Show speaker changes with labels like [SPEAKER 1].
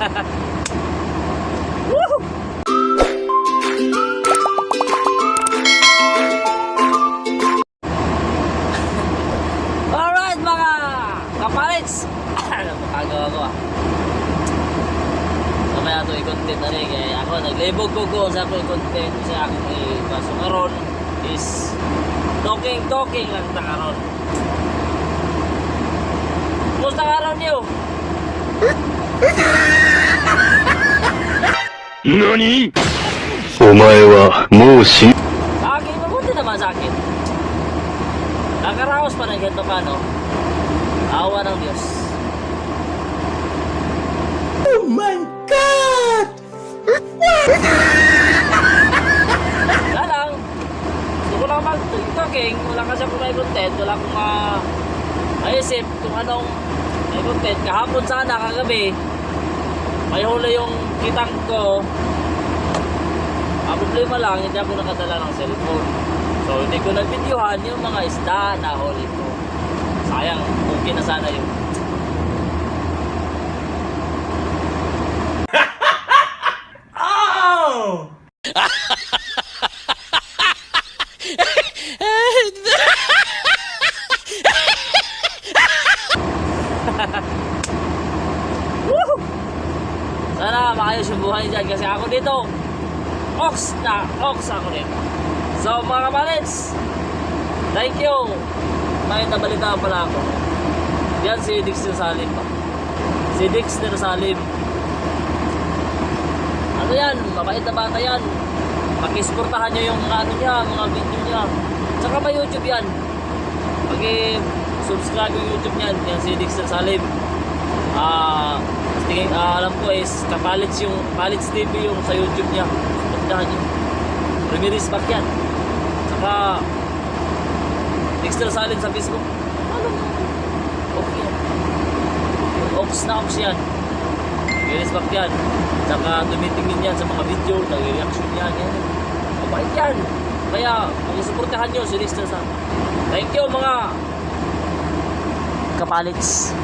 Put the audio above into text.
[SPEAKER 1] Alright mga kapalits. Ano magagawa ko mamaya ito i-content na rin kaya ako naglibog ko sa ako i-content sa aking ipaso karon is talking lang na karon. Kumusta karon niyo?
[SPEAKER 2] NANI?! お前はもう死ん
[SPEAKER 1] Sa akin, mabuti naman sa akin. Nakaraos pa ng ganito ka, no? Awa ng Diyos.
[SPEAKER 3] Oh my God!
[SPEAKER 1] Wala lang. Gusto ko lang mag-talking. Wala kasi ako may content. Wala akong maisip kung anong may content. Kahapon sana, kagabi, may huli yung kitang ko. Ang problema lang, hindi ako nakadala ng cellphone. So, hindi ko na-videohan yung mga isda na huli ko. Sayang, okay na sana yun.
[SPEAKER 3] Oh!
[SPEAKER 1] Sana maayos yung buhay dyan kasi ako dito ox ako dito. So mga kapalits, thank you. May nabalitaan pala ako. Yan si Dexter Salim pa. Si Dexter Salim. Ano yan, mabait na bata yan. Pakisuportahan nyo yung ano niya, mga video niya. Tsaka pa YouTube yan. Pag-subscribe yung YouTube niyan. Yan si Dexter Salim. Alam ko is Kapalits yung Kapalits TV yung sa YouTube niya. Suportahan nyo. Remiris back yan. Tsaka Dexter Salim sa Facebook. Ano mo? Okay yan. Ox na ox yan. Remiris back yan. Tsaka tumitingin yan sa mga video. Nag-reaction yan. Mabait yan. Kaya mag-suportahan nyo si Dexter Salim. Thank you mga Kapalits.